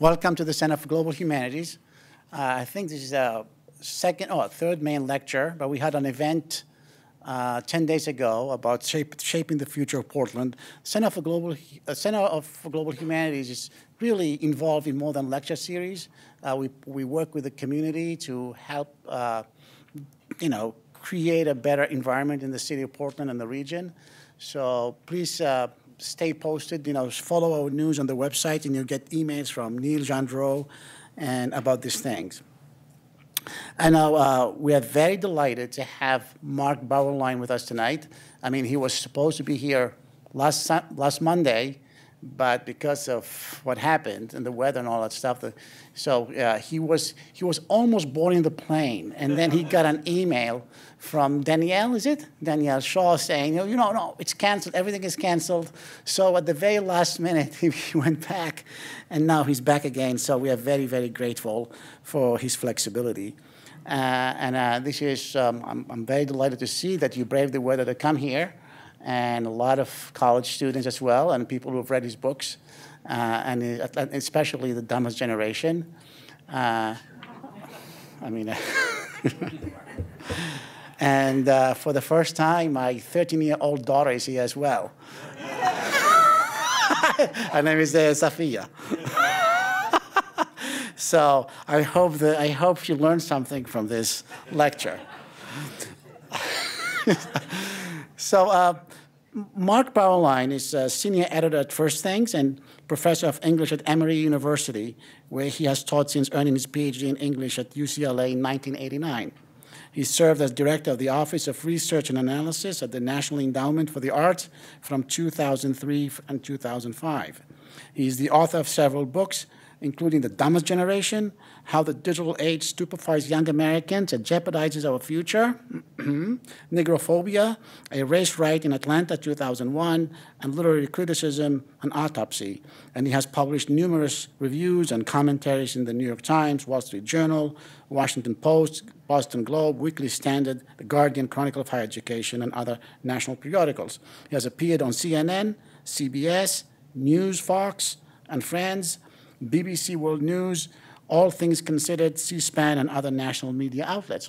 Welcome to the Center for Global Humanities. I think this is a third main lecture, but we had an event 10 days ago about shaping the future of Portland. Center for Global Humanities is really involved in more than lecture series. We work with the community to help, create a better environment in the city of Portland and the region. So please stay posted. Follow our news on the website, and you'll get emails from Neil Gendreau and about these things. And we are very delighted to have Mark Bauerlein with us tonight. I mean, he was supposed to be here last Monday, but because of what happened and the weather and all that stuff, he was almost boarding the plane, and then he got an email from Danielle Shaw saying, no, it's canceled, everything is canceled. So at the very last minute, he went back, and now he's back again. So we are very, very grateful for his flexibility. This is, I'm very delighted to see that you braved the weather to come here, and a lot of college students as well, and people who have read his books, and especially The Dumbest Generation. And for the first time, my 13-year-old daughter is here as well. Her name is Safia. So I hope she learned something from this lecture. So Mark Bauerlein is a senior editor at First Things and professor of English at Emory University, where he has taught since earning his PhD in English at UCLA in 1989. He served as director of the Office of Research and Analysis at the National Endowment for the Arts from 2003 and 2005. He is the author of several books, including The Dumbest Generation, How the Digital Age Stupefies Young Americans and Jeopardizes Our Future, Negrophobia, A Race Riot in Atlanta, 2001, and Literary Criticism, An Autopsy. And he has published numerous reviews and commentaries in the New York Times, Wall Street Journal, Washington Post, Boston Globe, Weekly Standard, The Guardian, Chronicle of Higher Education, and other national periodicals. He has appeared on CNN, CBS, News, Fox, and Friends, BBC World News, All Things Considered, C-SPAN, and other national media outlets.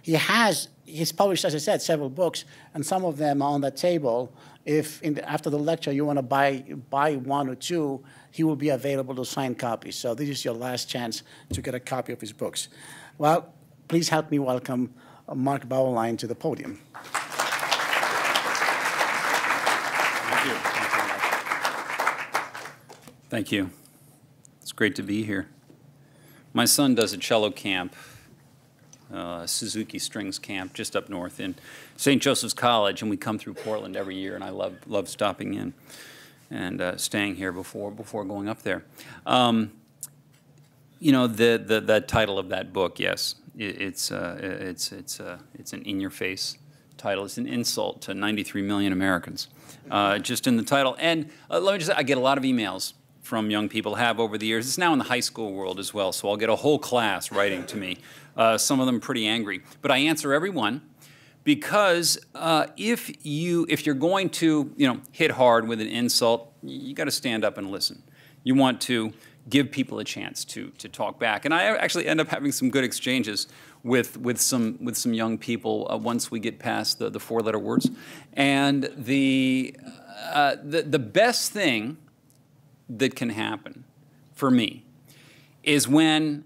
He's published, as I said, several books, and some of them are on the table. If after the lecture you want to buy one or two, he will be available to sign copies. So this is your last chance to get a copy of his books. Well, please help me welcome Mark Bauerlein to the podium. Thank you. Thank you. It's great to be here. My son does a cello camp, Suzuki Strings Camp, just up north in St. Joseph's College, and we come through Portland every year, and I love stopping in and staying here before going up there. The title of that book, yes, it's an in-your-face title. It's an insult to 93 million Americans, just in the title. And let me just say, I get a lot of emails from young people, have over the years. It's now in the high school world as well, so I'll get a whole class writing to me, some of them pretty angry. But I answer every one, because if you're going to hit hard with an insult, you got to stand up and listen. You want to give people a chance to talk back. And I actually end up having some good exchanges with some young people once we get past the four-letter words. And the best thing that can happen for me is when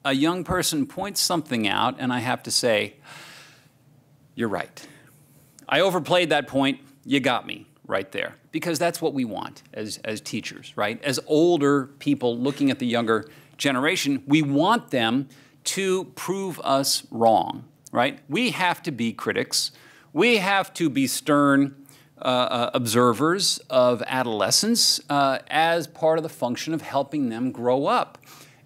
a young person points something out and I have to say, you're right. I overplayed that point. You got me right there. Because that's what we want as teachers, right? As older people looking at the younger generation, we want them to prove us wrong, right? We have to be critics. We have to be stern observers of adolescence as part of the function of helping them grow up.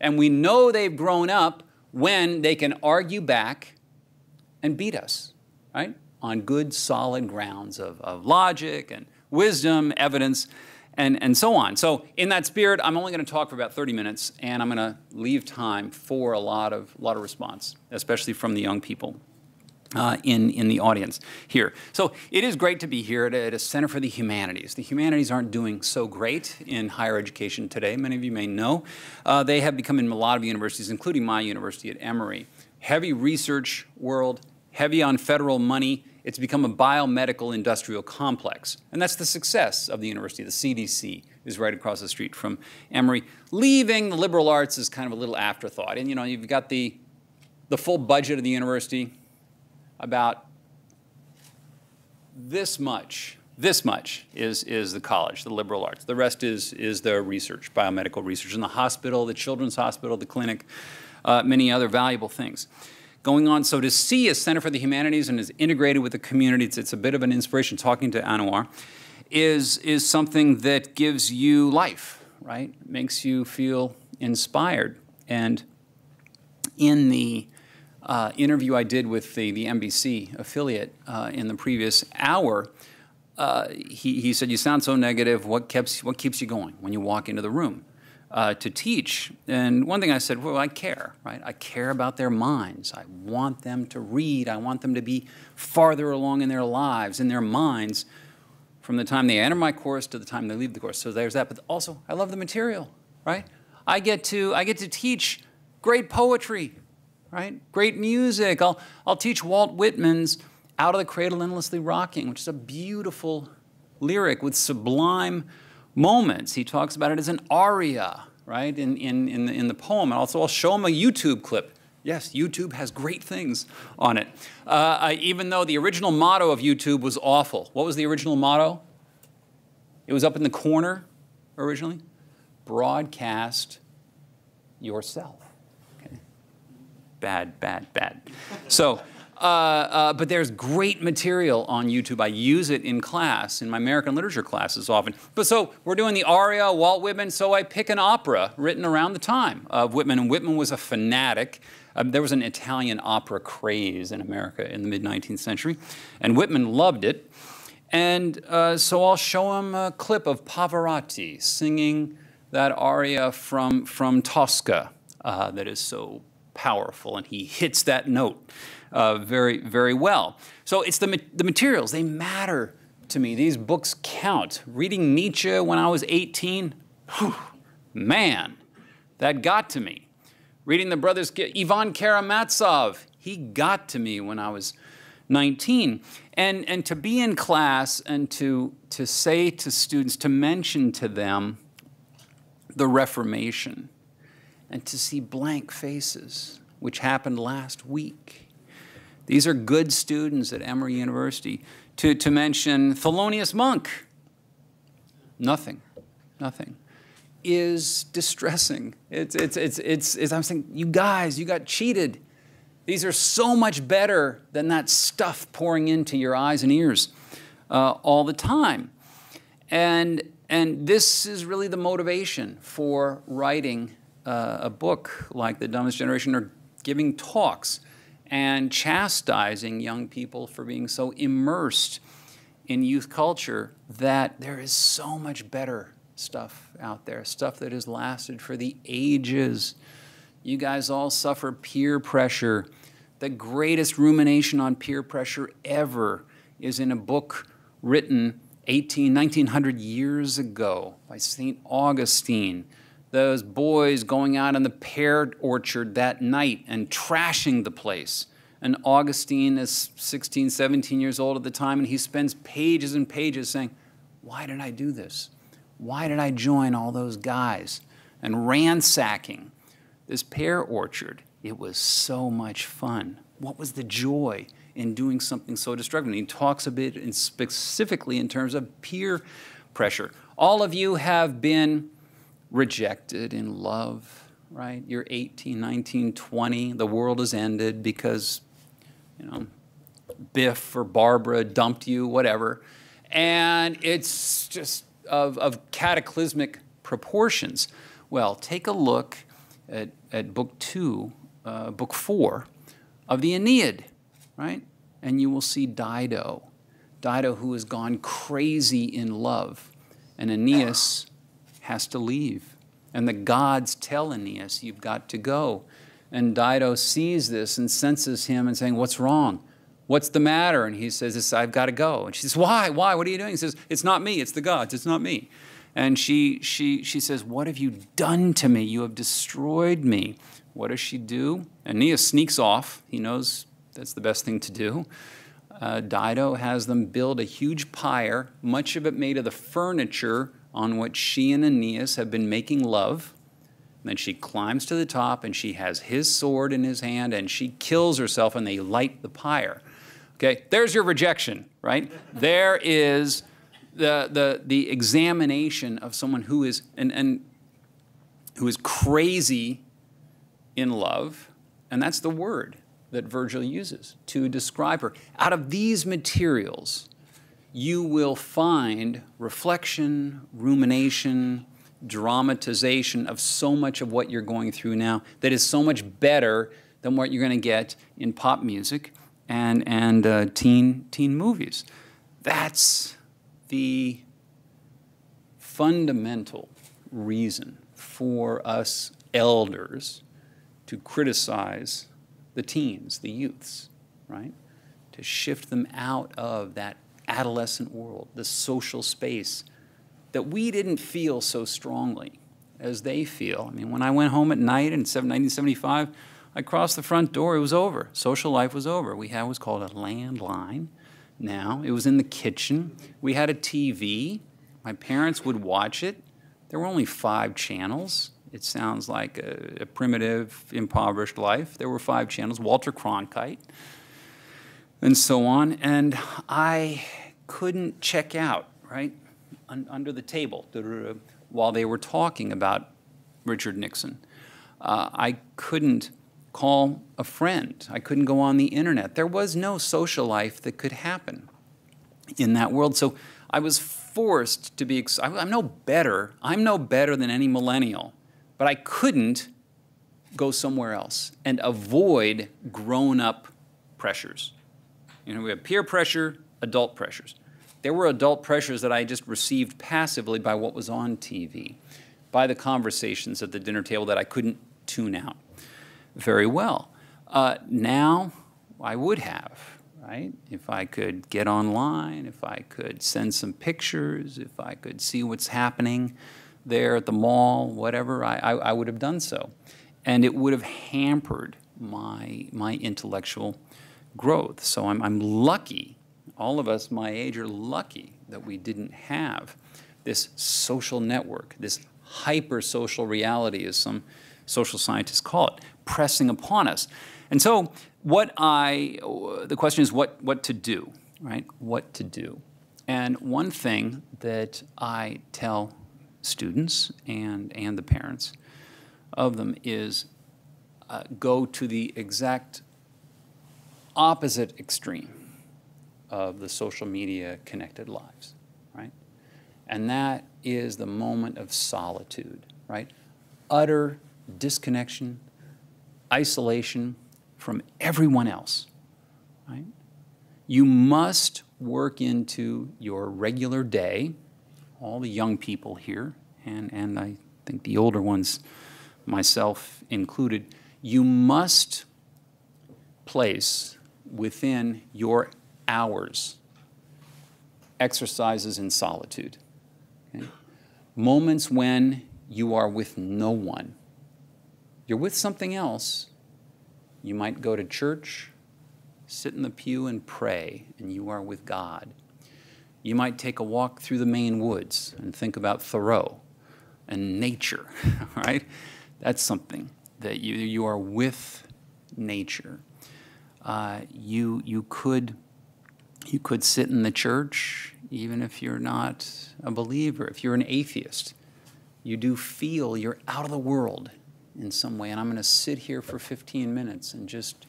And we know they've grown up when they can argue back and beat us, right? On good, solid grounds of logic and wisdom, evidence, and so on. So in that spirit, I'm only going to talk for about 30 minutes, and I'm going to leave time for a lot of response, especially from the young people. in the audience here. So it is great to be here at a Center for the Humanities. The humanities aren't doing so great in higher education today. Many of you may know. They have become in a lot of universities, including my university at Emory. Heavy research world, heavy on federal money. It's become a biomedical industrial complex. And that's the success of the university. The CDC is right across the street from Emory. Leaving the liberal arts is kind of a little afterthought. And you know, you've got the full budget of the university, about this much is the college, the liberal arts. The rest is the research, biomedical research in the hospital, the children's hospital, the clinic, many other valuable things going on. So to see a Center for the Humanities and is integrated with the community, it's a bit of an inspiration. Talking to Anouar is something that gives you life, right? Makes you feel inspired. And in the interview I did with the NBC affiliate in the previous hour, he said, "You sound so negative. What keeps you going when you walk into the room to teach?" And one thing I said, well, I care, right? I care about their minds. I want them to read. I want them to be farther along in their lives, in their minds, from the time they enter my course to the time they leave the course. So there's that. But also, I love the material, right? I get to teach great poetry, right? Great music. I'll teach Walt Whitman's "Out of the Cradle Endlessly Rocking," which is a beautiful lyric with sublime moments. He talks about it as an aria, right, in the poem. And also I'll show him a YouTube clip. Yes, YouTube has great things on it. Even though the original motto of YouTube was awful. What was the original motto? It was up in the corner originally. Broadcast yourself. Bad, bad, bad. So, but there's great material on YouTube. I use it in class, in my American literature classes often. But so we're doing the aria, Walt Whitman, so I pick an opera written around the time of Whitman. And Whitman was a fanatic. There was an Italian opera craze in America in the mid-19th century, and Whitman loved it. And so I'll show him a clip of Pavarotti singing that aria from Tosca that is so powerful, and he hits that note very, very well. So it's the materials. They matter to me. These books count. Reading Nietzsche when I was 18, whew, man, that got to me. Reading the brothers, Ivan Karamazov, he got to me when I was 19. And to be in class and to say to students, to mention to them the Reformation, and to see blank faces, which happened last week. These are good students at Emory University. To mention Thelonious Monk, nothing, is distressing. I'm saying, you guys, you got cheated. These are so much better than that stuff pouring into your eyes and ears all the time. And this is really the motivation for writing a book like The Dumbest Generation, or giving talks and chastising young people for being so immersed in youth culture, that there is so much better stuff out there, stuff that has lasted for the ages. You guys all suffer peer pressure. The greatest rumination on peer pressure ever is in a book written 1900 years ago by St. Augustine. Those boys going out in the pear orchard that night and trashing the place. And Augustine is 16, 17 years old at the time, and he spends pages and pages saying, why did I do this? Why did I join all those guys? And ransacking this pear orchard. It was so much fun. What was the joy in doing something so destructive? And he talks a bit specifically in terms of peer pressure. All of you have been rejected in love, right? You're 18, 19, 20. The world has ended because, you know, Biff or Barbara dumped you, whatever. And it's just of cataclysmic proportions. Well, take a look at book 4 of the Aeneid, right? And you will see Dido. Dido, who has gone crazy in love. And Aeneas has to leave. And the gods tell Aeneas, you've got to go. And Dido sees this and senses him and saying, what's wrong? what's the matter? And he says, I've got to go. And she says, why? Why? What are you doing? He says, it's not me. It's the gods. It's not me. And she says, what have you done to me? You have destroyed me. What does she do? Aeneas sneaks off. He knows that's the best thing to do. Dido has them build a huge pyre, much of it made of the furniture on which she and Aeneas have been making love. And then she climbs to the top, and she has his sword in his hand, and she kills herself, and they light the pyre. Okay, there's your rejection, right? There is the examination of someone who is who is crazy in love, and that's the word that Virgil uses to describe her. Out of these materials, you will find reflection, rumination, dramatization of so much of what you're going through now that is so much better than what you're going to get in pop music and teen movies. That's the fundamental reason for us elders to criticize the teens, the youths, right? To shift them out of that adolescent world, the social space that we didn't feel so strongly as they feel. I mean, when I went home at night in 1975, I crossed the front door, it was over. Social life was over. We had what's called a landline now. It was in the kitchen. We had a TV. My parents would watch it. There were only 5 channels. It sounds like a primitive, impoverished life. There were 5 channels, Walter Cronkite, and so on. And I couldn't check out, right, under the table while they were talking about Richard Nixon. I couldn't call a friend. I couldn't go on the internet. There was no social life that could happen in that world. So I was forced to be, I'm no better than any millennial, but I couldn't go somewhere else and avoid grown-up pressures. You know, we have peer pressure, adult pressures. There were adult pressures that I just received passively by what was on TV, by the conversations at the dinner table that I couldn't tune out very well. Now, I would have, right? If I could get online, if I could send some pictures, if I could see what's happening there at the mall, whatever, I would have done so. And it would have hampered my intellectual growth. So I'm lucky, all of us my age are lucky that we didn't have this social network, this hyper-social reality, as some social scientists call it, pressing upon us. And so the question is what to do, right? What to do. And one thing that I tell students and the parents of them is go to the exact opposite extreme of the social media connected lives, right? And that is the moment of solitude, right? Utter disconnection, isolation from everyone else, right? You must work into your regular day, all the young people here, and I think the older ones, myself included, you must place within your hours exercises in solitude. Okay? Moments when you are with no one. You're with something else. You might go to church, sit in the pew and pray, and you are with God. You might take a walk through the Maine woods and think about Thoreau and nature, right? That's something that you are with nature. You could sit in the church, even if you're not a believer, if you're an atheist. You do feel you're out of the world in some way, and I'm going to sit here for 15 minutes and just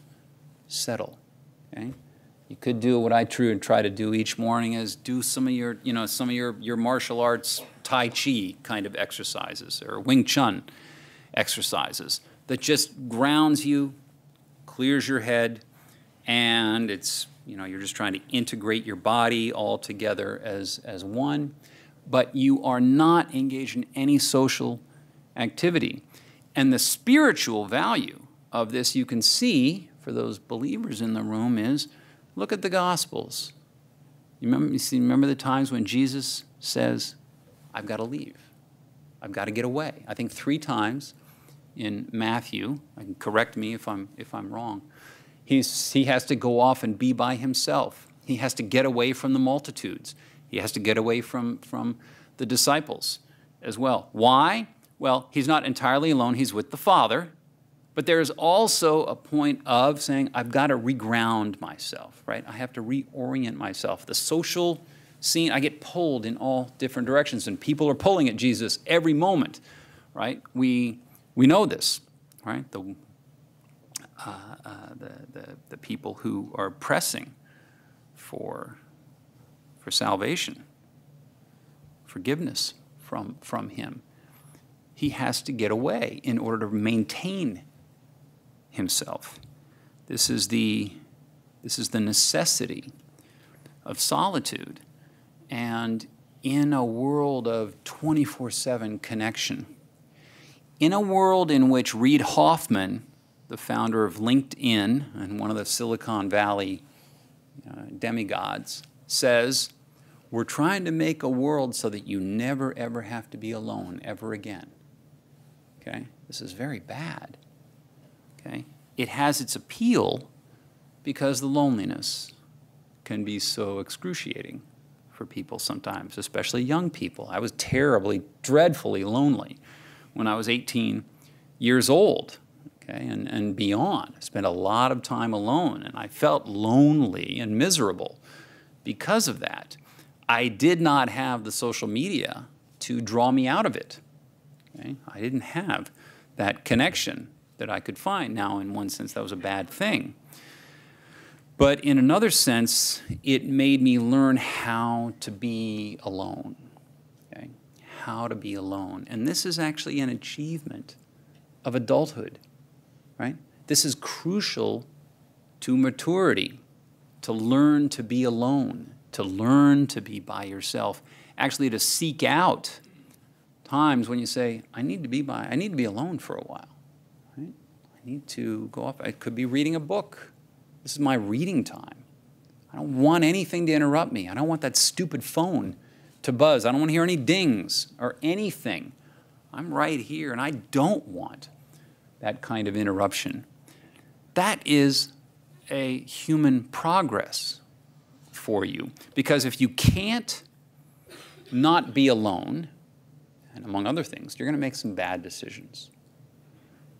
settle, okay? You could do what I try to do each morning is do some of your martial arts Tai Chi kind of exercises or Wing Chun exercises that just grounds you, clears your head, and it's, you're just trying to integrate your body all together as one, but you are not engaged in any social activity. And the spiritual value of this, you can see, for those believers in the room, is Look at the Gospels. Remember the times when Jesus says, I've got to leave. I've got to get away. I think 3 times in Matthew, correct me if I'm wrong, he has to go off and be by himself. He has to get away from the multitudes. He has to get away from the disciples as well. Why? Well, he's not entirely alone. He's with the Father. But there is also a point of saying, I've got to reground myself, right? I have to reorient myself. The social scene, I get pulled in all different directions, and people are pulling at Jesus every moment, right? We know this, right? The people who are pressing for salvation, forgiveness from him. He has to get away in order to maintain himself. This is the necessity of solitude. And in a world of 24/7 connection, in a world in which Reid Hoffman, the founder of LinkedIn and one of the Silicon Valley demigods, says, we're trying to make a world so that you never, ever have to be alone ever again. Okay? This is very bad. Okay? It has its appeal because the loneliness can be so excruciating for people sometimes, especially young people. I was terribly, dreadfully lonely when I was 18 years old, okay, and beyond. I spent a lot of time alone, and I felt lonely and miserable because of that. I did not have the social media to draw me out of it. Okay? I didn't have that connection that I could find. Now, in one sense, that was a bad thing. But in another sense, it made me learn how to be alone. Okay? How to be alone. And this is actually an achievement of adulthood, right? This is crucial to maturity, to learn to be alone, to learn to be by yourself, actually to seek out times when you say, I need to be alone for a while. Right? I need to go off. I could be reading a book. This is my reading time. I don't want anything to interrupt me. I don't want that stupid phone to buzz. I don't want to hear any dings or anything. I'm right here, and I don't want that kind of interruption. That is a human progress for you. Because if you can't not be alone, and among other things, you're going to make some bad decisions.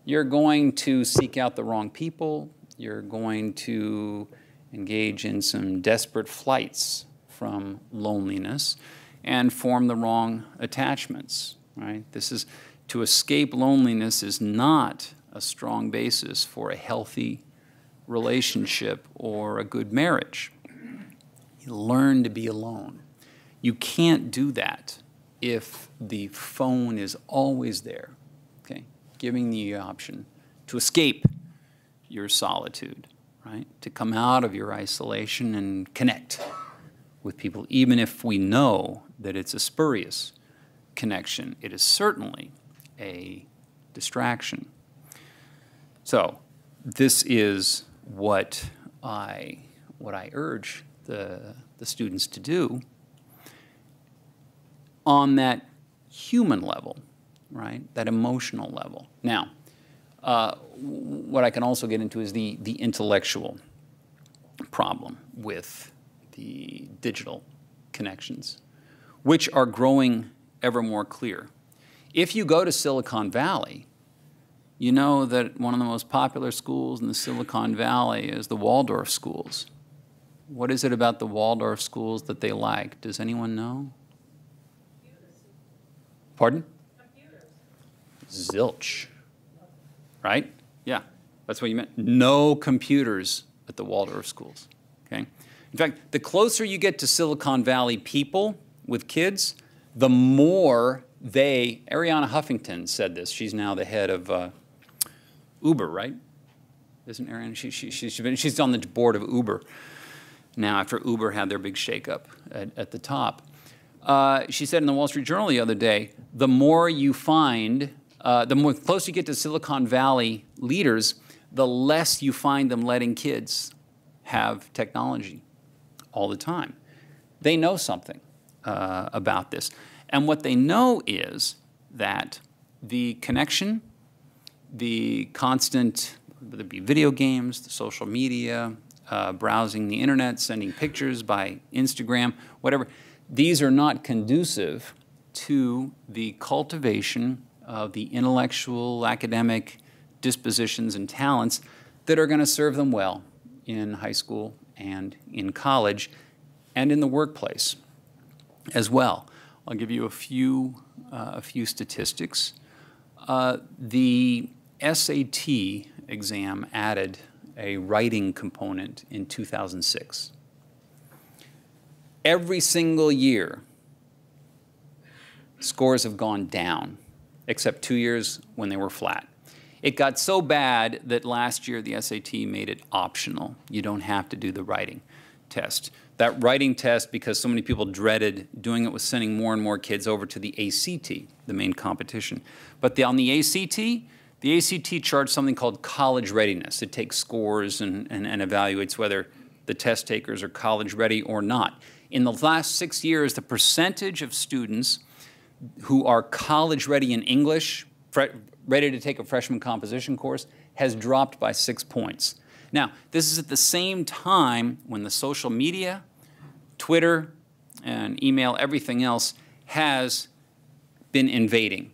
You're going to seek out the wrong people. You're going to engage in some desperate flights from loneliness and form the wrong attachments, right? To escape loneliness is not a strong basis for a healthy relationship or a good marriage. You learn to be alone. You can't do that if the phone is always there, okay, giving you the option to escape your solitude, right? To come out of your isolation and connect with people, even if we know that it's a spurious connection. It is certainly a distraction. So this is what I urge the students to do on that human level, right? That emotional level. Now, what I can also get into is the intellectual problem with the digital connections, which are growing ever more clear. If you go to Silicon Valley, you know that one of the most popular schools in the Silicon Valley is the Waldorf schools. What is it about the Waldorf schools that they like? Does anyone know? Pardon? Computers. Zilch. Right? Yeah, that's what you meant. No computers at the Waldorf schools. Okay? In fact, the closer you get to Silicon Valley people with kids, the more Arianna Huffington said this. She's now the head of Uber, right? Isn't Arianna? She's on the board of Uber now after Uber had their big shakeup at the top. She said in the Wall Street Journal the other day, the more you find, the more close you get to Silicon Valley leaders, the less you find them letting kids have technology all the time. They know something about this. And what they know is that the connection, the constant, whether it be video games, the social media, browsing the internet, sending pictures by Instagram, whatever, these are not conducive to the cultivation of the intellectual, academic dispositions and talents that are going to serve them well in high school and in college and in the workplace as well. I'll give you a few statistics. The SAT exam added a writing component in 2006. Every single year, scores have gone down, except 2 years when they were flat. It got so bad that last year the SAT made it optional. You don't have to do the writing test. That writing test, because so many people dreaded doing it, was sending more and more kids over to the ACT, the main competition. But on the ACT charts something called college readiness. It takes scores and evaluates whether the test takers are college ready or not. In the last 6 years, the percentage of students who are college ready in English, ready to take a freshman composition course, has dropped by 6 points. Now, this is at the same time when the social media, Twitter, and email, everything else, has been invading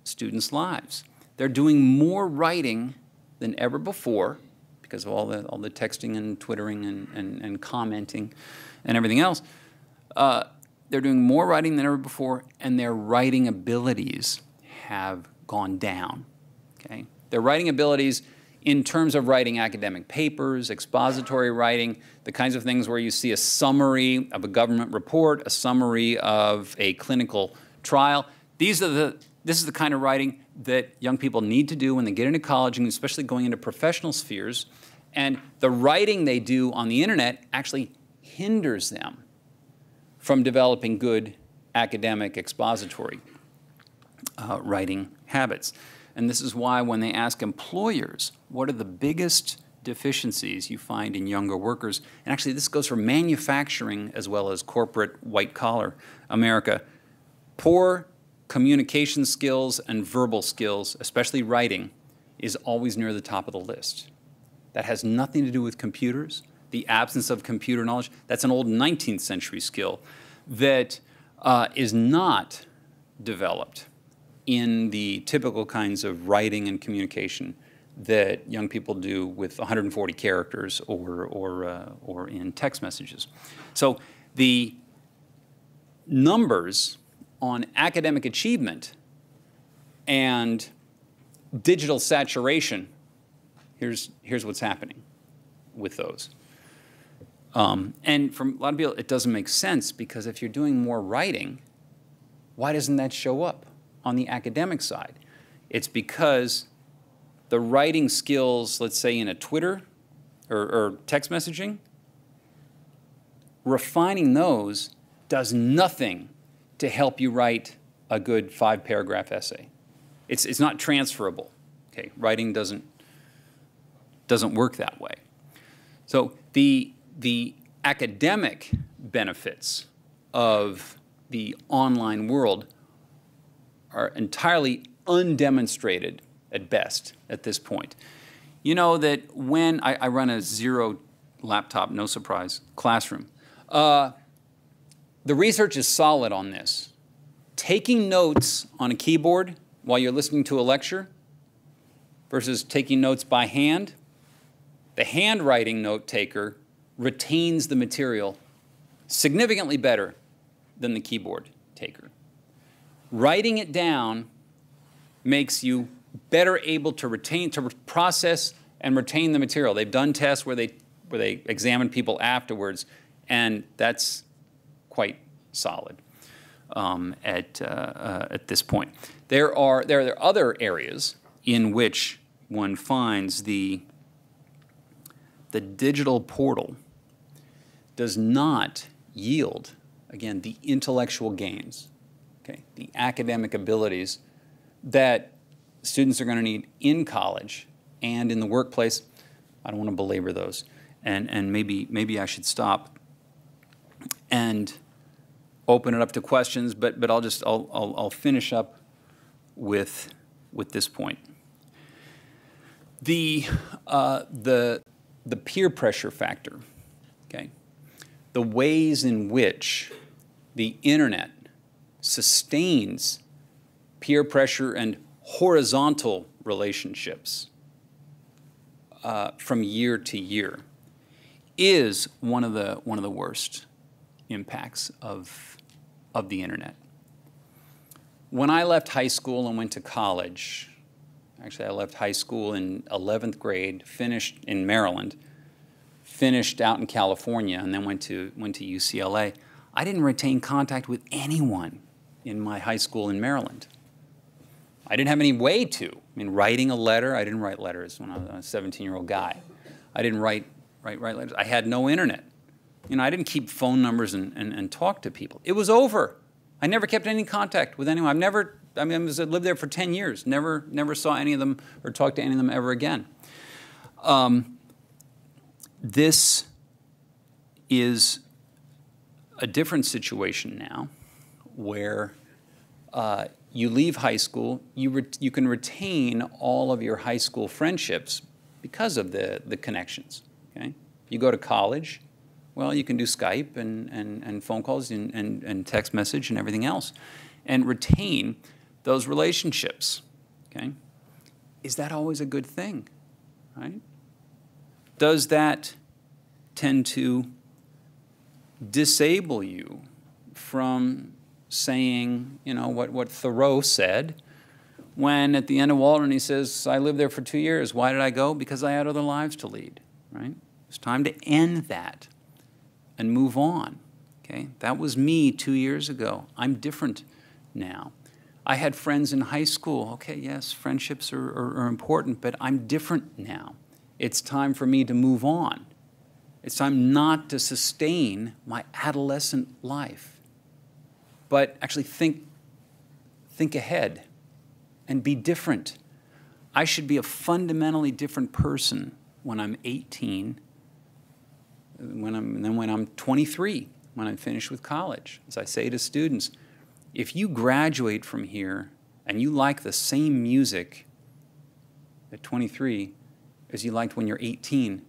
students' lives. They're doing more writing than ever before because of all the texting and twittering and commenting and everything else. They're doing more writing than ever before, and their writing abilities have gone down. Okay? Their writing abilities in terms of writing academic papers, expository writing, the kinds of things where you see a summary of a government report, a summary of a clinical trial. This is the kind of writing that young people need to do when they get into college, and especially going into professional spheres. And the writing they do on the internet actually hinders them from developing good academic expository writing habits. And this is why when they ask employers, what are the biggest deficiencies you find in younger workers, and actually this goes for manufacturing as well as corporate white-collar America, poor communication skills and verbal skills, especially writing, is always near the top of the list. That has nothing to do with computers, the absence of computer knowledge. That's an old 19th century skill that is not developed in the typical kinds of writing and communication that young people do with 140 characters or in text messages. So the numbers on academic achievement and digital saturation, here's what's happening with those. And for a lot of people, it doesn't make sense, because if you're doing more writing, why doesn't that show up on the academic side? It's because the writing skills, let's say in a Twitter or text messaging, refining those does nothing to help you write a good 5-paragraph essay. It's not transferable. Okay, writing doesn't work that way. So the academic benefits of the online world are entirely undemonstrated at best at this point. You know that when I run a zero laptop, no surprise, classroom, the research is solid on this. Taking notes on a keyboard while you're listening to a lecture versus taking notes by hand, the handwriting note taker retains the material significantly better than the keyboard taker. Writing it down makes you better able to process and retain the material. They've done tests where they examine people afterwards, and that's quite solid at this point. There are other areas in which one finds the digital portal does not yield, again, the intellectual gains, okay, the academic abilities that students are going to need in college and in the workplace. I don't want to belabor those. and maybe I should stop and open it up to questions, but I'll finish up with this point. The peer pressure factor, okay? The ways in which the internet sustains peer pressure and horizontal relationships from year to year is one of the worst impacts of the internet. When I left high school and went to college, actually I left high school in 11th grade, finished in Maryland, finished out in California, and then went to UCLA. I didn't retain contact with anyone in my high school in Maryland. I didn't have any way to. I mean, writing a letter, I didn't write letters when I was a 17-year-old guy. I didn't write letters. I had no internet. You know, I didn't keep phone numbers and talk to people. It was over. I never kept any contact with anyone. I lived there for 10 years, never saw any of them or talked to any of them ever again. This is a different situation now, where you leave high school, you can retain all of your high school friendships because of the connections. Okay, you go to college, well, you can do Skype and phone calls and text message and everything else, and retain those relationships. Okay, is that always a good thing, right? Does that tend to disable you from saying, you know, what Thoreau said when at the end of Walden he says, I lived there for 2 years. Why did I go? Because I had other lives to lead, right? It's time to end that and move on, okay? That was me 2 years ago. I'm different now. I had friends in high school. Okay, yes, friendships are important, but I'm different now. It's time for me to move on. It's time not to sustain my adolescent life, but actually think ahead and be different. I should be a fundamentally different person when I'm 18 than when I'm 23, when I'm finished with college. As I say to students, if you graduate from here and you like the same music at 23 as you liked when you're 18,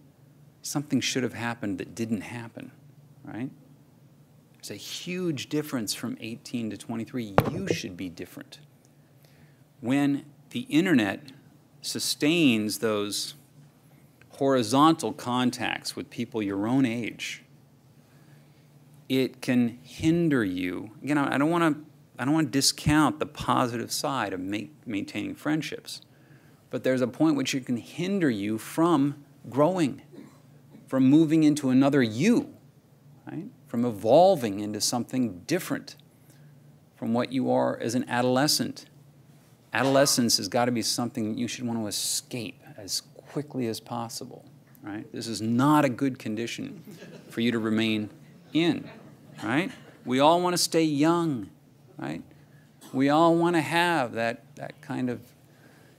something should have happened that didn't happen, right? There's a huge difference from 18 to 23. You should be different. When the internet sustains those horizontal contacts with people your own age, it can hinder you. Again, I don't want to discount the positive side of maintaining friendships, but there's a point which it can hinder you from growing, from moving into another you, right? From evolving into something different from what you are as an adolescent. Adolescence has got to be something that you should want to escape as quickly as possible, right? This is not a good condition for you to remain in, right? We all want to stay young, right? We all want to have that kind of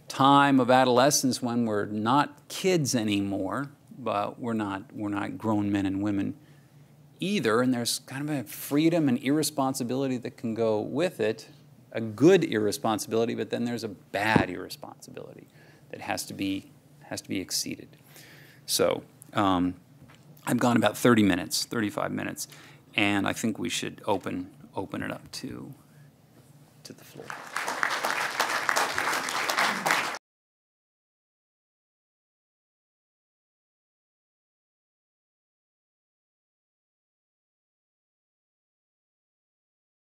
time of adolescence when we're not kids anymore, but we're not grown men and women either, and there's kind of a freedom and irresponsibility that can go with it, a good irresponsibility, but then there's a bad irresponsibility that has to be exceeded. So I've gone about 30 minutes, 35 minutes, and I think we should open it up to the floor.